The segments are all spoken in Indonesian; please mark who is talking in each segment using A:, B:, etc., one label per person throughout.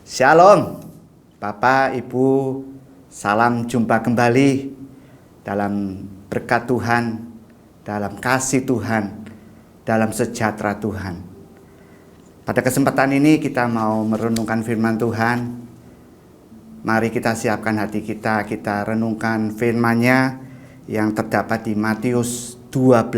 A: Shalom, Bapak, Ibu, salam jumpa kembali dalam berkat Tuhan, dalam kasih Tuhan, dalam sejahtera Tuhan. Pada kesempatan ini kita mau merenungkan firman Tuhan. Mari kita siapkan hati kita renungkan firman-Nya yang terdapat di Matius 12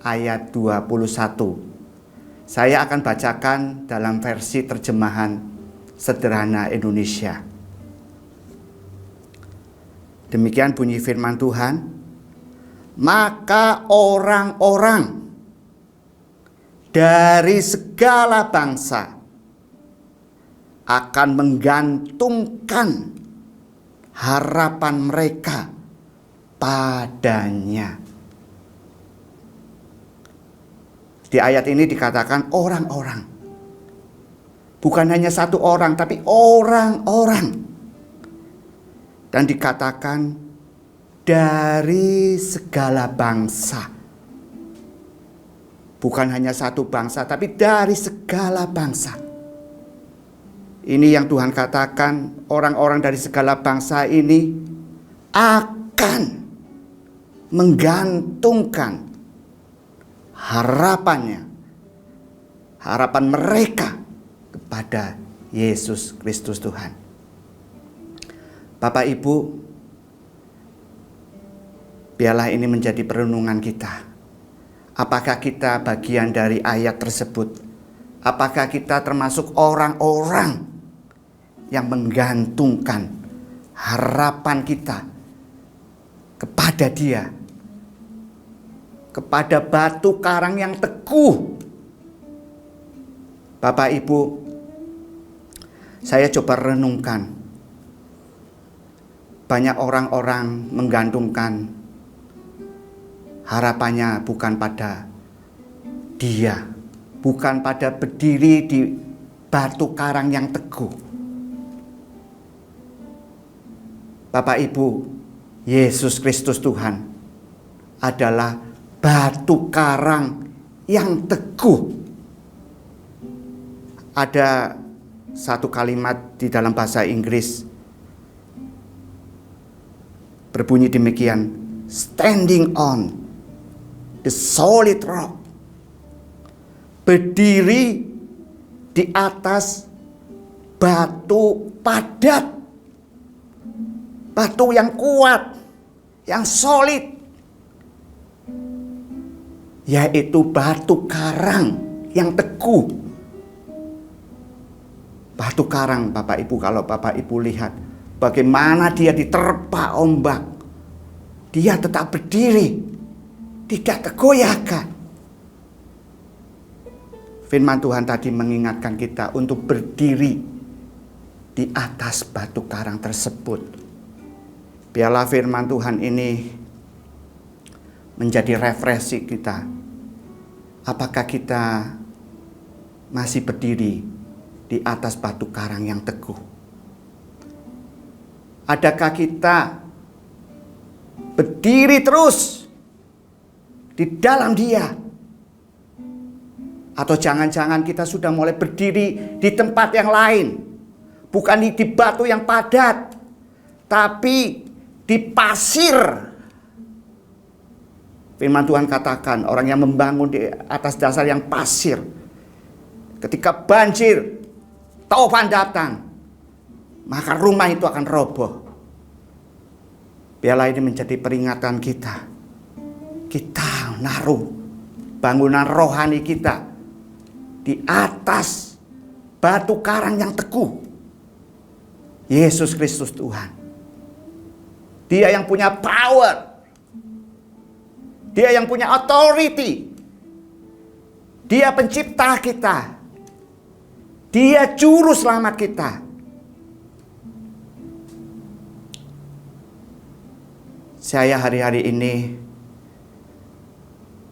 A: ayat 21. Saya akan bacakan dalam versi terjemahan sederhana Indonesia. Demikian bunyi firman Tuhan. Maka orang-orang dari segala bangsa akan menggantungkan harapan mereka padanya. Di ayat ini dikatakan orang-orang. Bukan hanya satu orang, tapi orang-orang. Dan dikatakan dari segala bangsa. Bukan hanya satu bangsa, tapi dari segala bangsa. Ini yang Tuhan katakan, orang-orang dari segala bangsa ini akan menggantungkan harapan mereka kepada Yesus Kristus Tuhan. Bapak Ibu, biarlah ini menjadi perenungan kita. Apakah kita bagian dari ayat tersebut? Apakah kita termasuk orang-orang yang menggantungkan harapan kita kepada Dia, kepada batu karang yang teguh? Bapak Ibu, saya coba renungkan. Banyak orang-orang menggantungkan harapannya bukan pada Dia, bukan pada berdiri di batu karang yang teguh. Bapak Ibu, Yesus Kristus Tuhan adalah batu karang yang teguh. Ada satu kalimat di dalam bahasa Inggris berbunyi demikian, standing on the solid rock. Berdiri di atas batu padat, batu yang kuat, yang solid, yaitu batu karang yang teguh. Batu karang, Bapak Ibu, kalau Bapak Ibu lihat bagaimana dia diterpa ombak, dia tetap berdiri, tidak tergoyahkan. Firman Tuhan tadi mengingatkan kita untuk berdiri di atas batu karang tersebut. Biarlah firman Tuhan ini menjadi refleksi kita. Apakah kita masih berdiri di atas batu karang yang teguh? Adakah kita berdiri terus di dalam Dia? Atau jangan-jangan kita sudah mulai berdiri di tempat yang lain, bukan di batu yang padat, tapi di pasir. Firman Tuhan katakan, orang yang membangun di atas dasar yang pasir, ketika banjir, taufan datang, maka rumah itu akan roboh. Biarlah ini menjadi peringatan kita. Kita naruh bangunan rohani kita di atas batu karang yang teguh. Yesus Kristus Tuhan. Dia yang punya power. Dia yang punya authority. Dia pencipta kita. Dia juru selamat kita. Saya hari-hari ini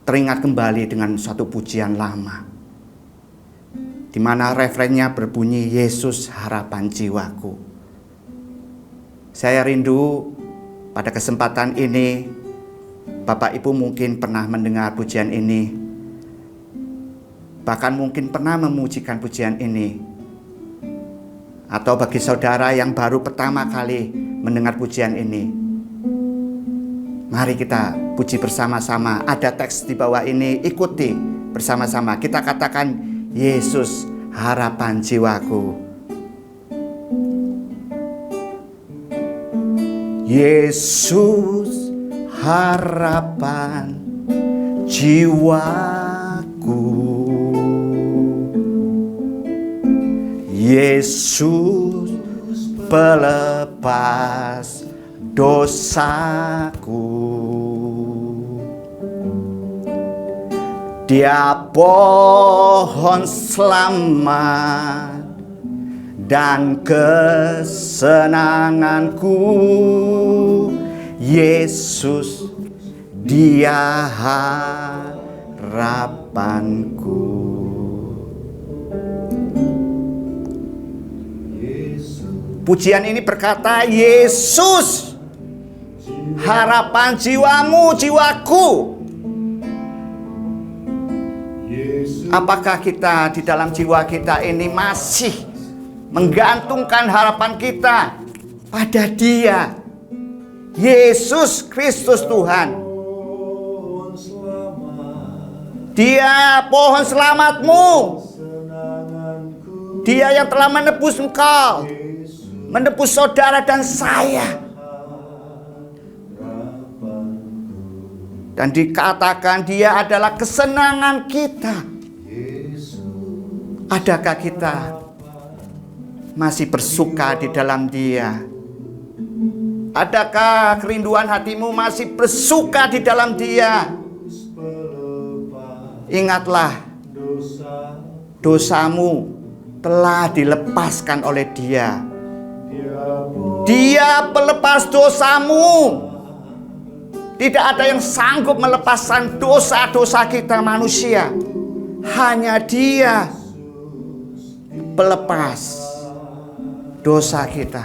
A: teringat kembali dengan suatu pujian lama, di mana refrennya berbunyi, Yesus harapan jiwaku. Saya rindu pada kesempatan ini, Bapak Ibu mungkin pernah mendengar pujian ini, bahkan mungkin pernah memujikan pujian ini. Atau bagi saudara yang baru pertama kali mendengar pujian ini, mari kita puji bersama-sama. Ada teks di bawah ini, ikuti bersama-sama. Kita katakan, Yesus harapan jiwaku. Yesus harapan jiwaku. Yesus pelepas dosaku. Dia pohon selamat dan kesenanganku. Yesus, Dia harapanku. Pujian ini berkata, Yesus harapan jiwamu, jiwaku. Apakah kita di dalam jiwa kita ini masih menggantungkan harapan kita pada Dia, Yesus Kristus Tuhan? Dia pohon selamatmu. Dia yang telah menebus engkau, menebus saudara dan saya. Dan dikatakan Dia adalah kesenangan kita. Adakah kita masih bersuka di dalam Dia? Adakah kerinduan hatimu masih bersuka di dalam Dia? Ingatlah, dosamu telah dilepaskan oleh Dia. Dia pelepas dosamu. Tidak ada yang sanggup melepaskan dosa-dosa kita manusia. Hanya Dia pelepas dosa kita.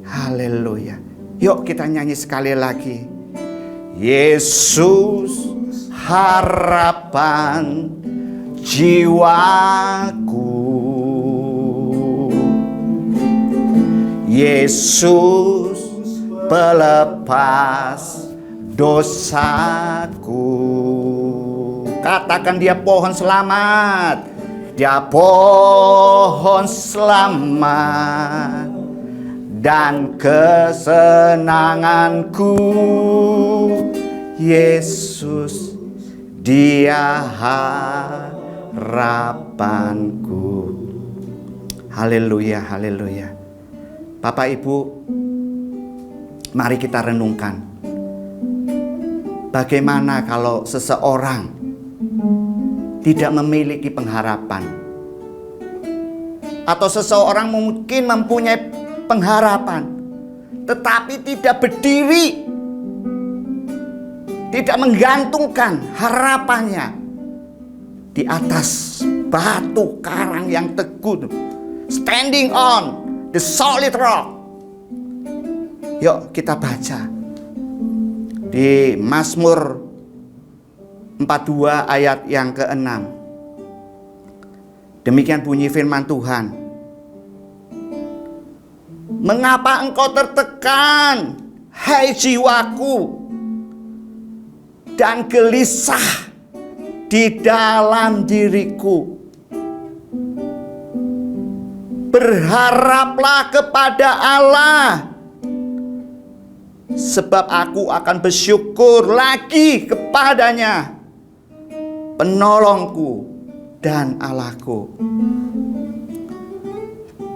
A: Haleluya. Yuk kita nyanyi sekali lagi. Yesus harapan jiwaku. Yesus pelepas dosaku. Katakan Dia pohon selamat. Dia pohon selamat dan kesenanganku. Yesus, Dia harapanku. Haleluya, haleluya. Bapak Ibu, mari kita renungkan. Bagaimana kalau seseorang tidak memiliki pengharapan, atau seseorang mungkin mempunyai pengharapan tetapi tidak berdiri, tidak menggantungkan harapannya di atas batu karang yang teguh, standing on the solid rock. Yuk kita baca di Mazmur 42 ayat yang ke-6. Demikian bunyi firman Tuhan. Mengapa engkau tertekan, hai jiwaku, dan gelisah di dalam diriku? Berharaplah kepada Allah, sebab aku akan bersyukur lagi kepadanya, penolongku dan Allahku.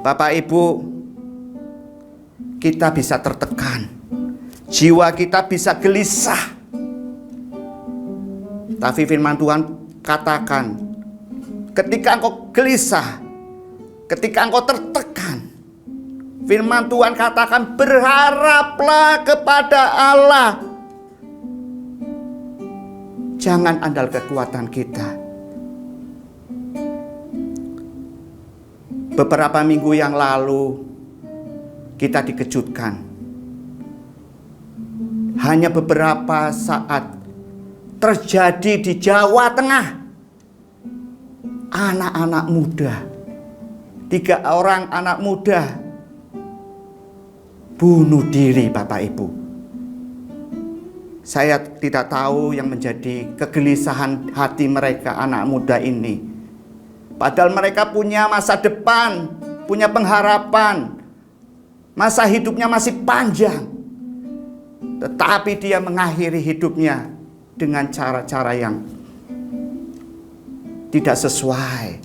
A: Bapak Ibu, kita bisa tertekan, jiwa kita bisa gelisah. Tapi firman Tuhan katakan, ketika engkau gelisah, ketika engkau tertekan, firman Tuhan katakan, berharaplah kepada Allah. Jangan andal kekuatan kita. Beberapa minggu yang lalu kita dikejutkan. Hanya beberapa saat terjadi di Jawa Tengah. Anak-anak muda 3 orang anak muda bunuh diri, Bapak Ibu. Saya tidak tahu yang menjadi kegelisahan hati mereka, anak muda ini. Padahal mereka punya masa depan, punya pengharapan, masa hidupnya masih panjang. Tetapi dia mengakhiri hidupnya dengan cara-cara yang tidak sesuai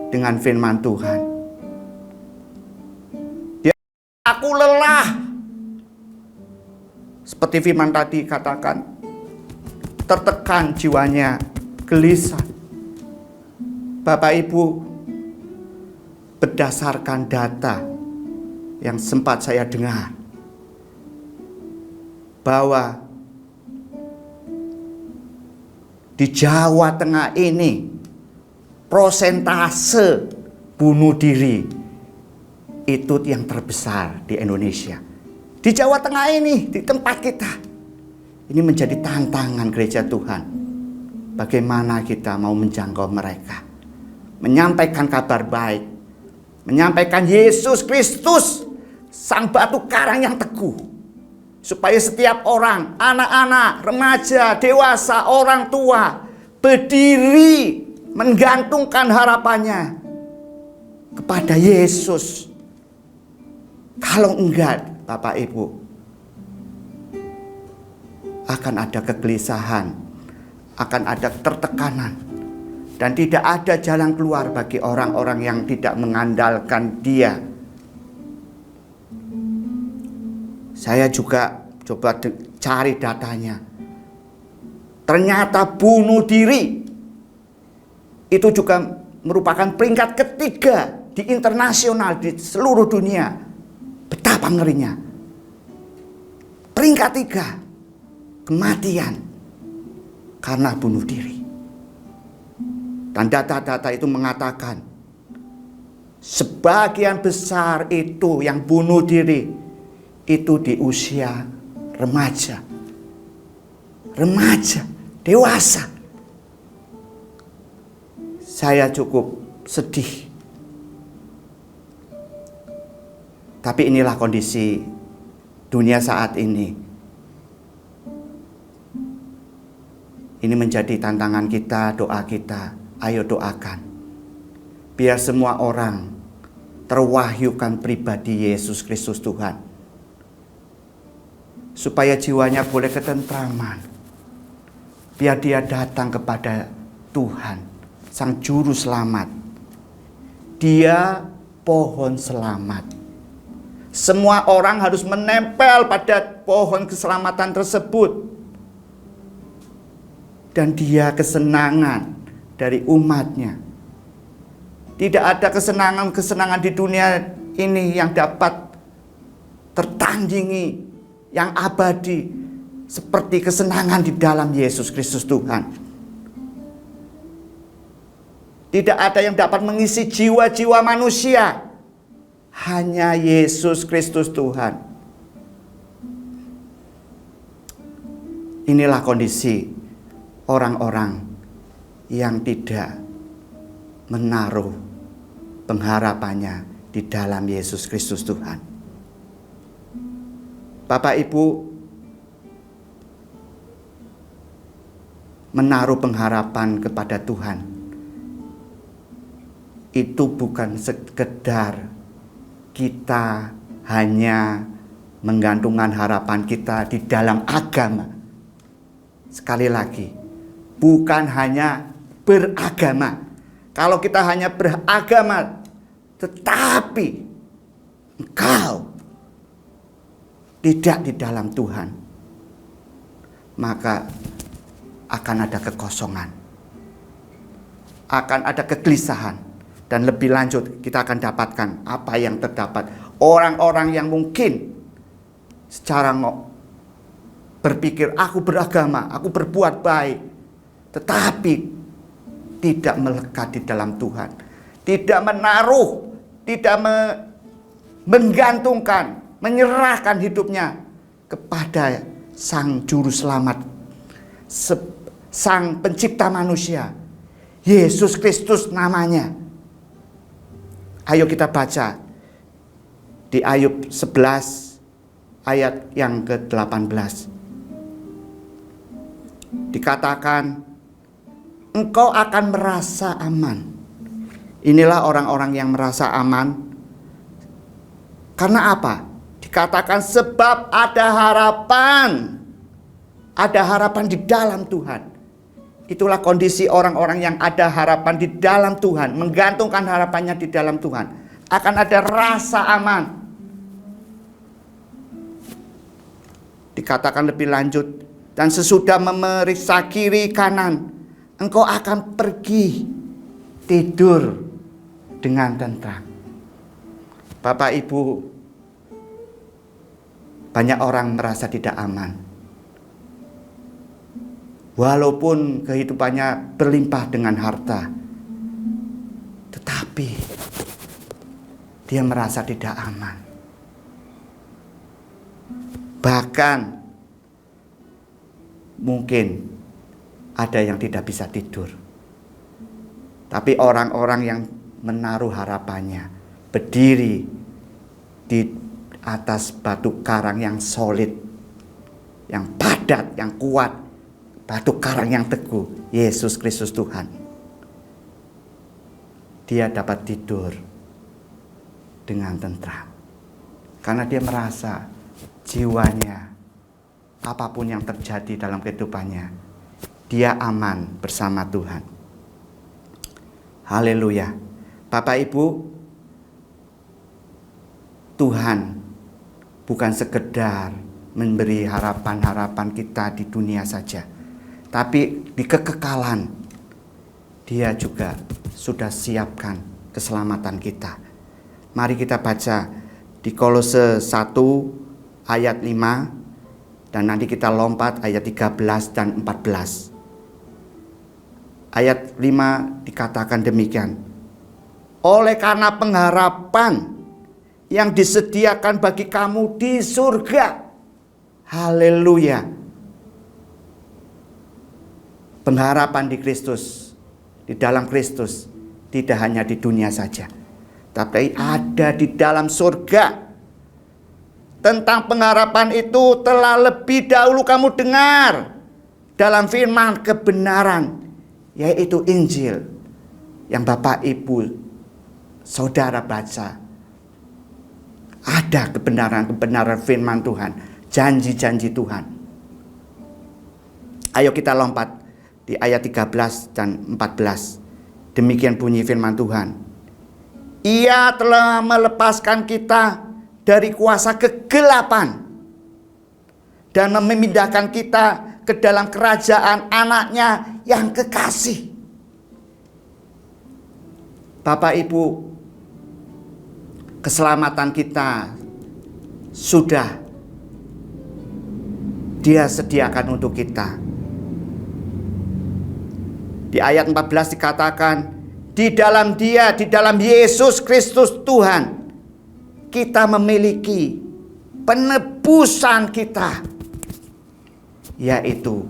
A: dengan firman Tuhan. Dia, aku lelah. Seperti firman tadi katakan, tertekan jiwanya, gelisah. Bapak Ibu, berdasarkan data yang sempat saya dengar, bahwa di Jawa Tengah ini prosentase bunuh diri itu yang terbesar di Indonesia. Di Jawa Tengah ini, di tempat kita. Ini menjadi tantangan gereja Tuhan. Bagaimana kita mau menjangkau mereka, menyampaikan kabar baik, menyampaikan Yesus Kristus, Sang Batu Karang yang teguh, supaya setiap orang, anak-anak, remaja, dewasa, orang tua, berdiri menggantungkan harapannya kepada Yesus. Kalau enggak, Bapak Ibu, akan ada kegelisahan, akan ada tertekanan, dan tidak ada jalan keluar bagi orang-orang yang tidak mengandalkan Dia. Saya juga coba cari datanya. Ternyata bunuh diri itu juga merupakan peringkat ketiga di internasional, di seluruh dunia. Betapa ngerinya. Peringkat 3, kematian karena bunuh diri. Dan data-data itu mengatakan sebagian besar itu yang bunuh diri itu di usia remaja, dewasa. Saya cukup sedih. Tapi inilah kondisi dunia saat ini. Ini menjadi tantangan kita, doa kita. Ayo doakan. Biar semua orang terwahyukan pribadi Yesus Kristus Tuhan. Supaya jiwanya boleh ketentraman. Biar dia datang kepada Tuhan, Sang Juru Selamat. Dia pohon selamat. Semua orang harus menempel pada pohon keselamatan tersebut. Dan dia kesenangan dari umatnya. Tidak ada kesenangan-kesenangan di dunia ini yang dapat tertandingi, yang abadi, seperti kesenangan di dalam Yesus Kristus Tuhan. Tidak ada yang dapat mengisi jiwa-jiwa manusia. Hanya Yesus Kristus Tuhan. Inilah kondisi orang-orang yang tidak menaruh pengharapannya di dalam Yesus Kristus Tuhan. Bapak Ibu, menaruh pengharapan kepada Tuhan itu bukan sekedar kita hanya menggantungkan harapan kita di dalam agama. Sekali lagi, bukan hanya beragama. Kalau kita hanya beragama, tetapi engkau tidak di dalam Tuhan, maka akan ada kekosongan, akan ada kegelisahan. Dan lebih lanjut kita akan dapatkan apa yang terdapat. Orang-orang yang mungkin secara berpikir aku beragama, aku berbuat baik, tetapi tidak melekat di dalam Tuhan. Tidak menaruh, tidak menggantungkan, menyerahkan hidupnya kepada Sang Juru Selamat, Sang Pencipta manusia, Yesus Kristus namanya. Ayo kita baca di Ayub 11 ayat yang ke-18. Dikatakan, engkau akan merasa aman. Inilah orang-orang yang merasa aman. Karena apa? Dikatakan sebab ada harapan. Ada harapan di dalam Tuhan. Itulah kondisi orang-orang yang ada harapan di dalam Tuhan, menggantungkan harapannya di dalam Tuhan. Akan ada rasa aman. Dikatakan lebih lanjut, dan sesudah memeriksa kiri kanan, engkau akan pergi tidur dengan tentram. Bapak Ibu, banyak orang merasa tidak aman. Walaupun kehidupannya berlimpah dengan harta, tetapi dia merasa tidak aman. Bahkan mungkin ada yang tidak bisa tidur. Tapi orang-orang yang menaruh harapannya berdiri di atas batu karang yang solid, yang padat, yang kuat, batu karang yang teguh, Yesus Kristus Tuhan. Dia dapat tidur dengan tentram. Karena dia merasa jiwanya, apapun yang terjadi dalam kehidupannya, dia aman bersama Tuhan. Haleluya. Bapak Ibu, Tuhan bukan sekedar memberi harapan-harapan kita di dunia saja, tapi di kekekalan Dia juga sudah siapkan keselamatan kita. Mari kita baca di Kolose 1 ayat 5, dan nanti kita lompat ayat 13 dan 14. Ayat 5 dikatakan demikian. Oleh karena pengharapan yang disediakan bagi kamu di surga. Haleluya. Pengharapan di Kristus, di dalam Kristus, tidak hanya di dunia saja, tapi ada di dalam surga. Tentang pengharapan itu telah lebih dahulu kamu dengar dalam firman kebenaran, yaitu Injil yang Bapak Ibu Saudara baca. Ada kebenaran-kebenaran firman Tuhan, janji-janji Tuhan. Ayo kita lompat di ayat 13 dan 14. Demikian bunyi firman Tuhan. Ia telah melepaskan kita dari kuasa kegelapan dan memindahkan kita ke dalam kerajaan anaknya yang kekasih. Bapak Ibu, keselamatan kita sudah Dia sediakan untuk kita. Di ayat 14 dikatakan, di dalam Dia, di dalam Yesus Kristus Tuhan, kita memiliki penebusan kita, yaitu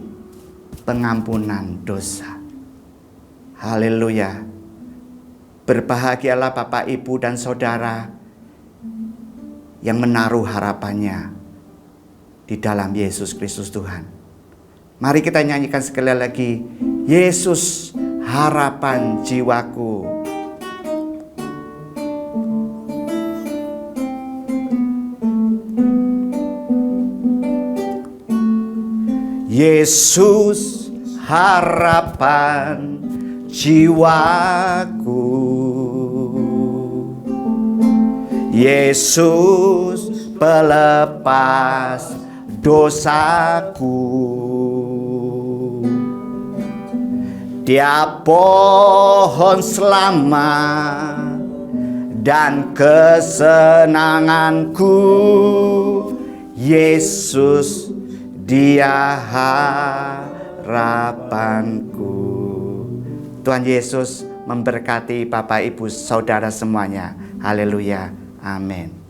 A: pengampunan dosa. Haleluya. Berbahagialah Bapak, Ibu, dan Saudara yang menaruh harapannya di dalam Yesus Kristus Tuhan. Mari kita nyanyikan sekali lagi, Yesus harapan jiwaku. Yesus harapan jiwaku. Yesus pelepas dosaku. Dia pohon selamat dan kesenanganku. Yesus Dia harapanku. Tuhan Yesus memberkati Bapak Ibu Saudara semuanya. Haleluya. Amin.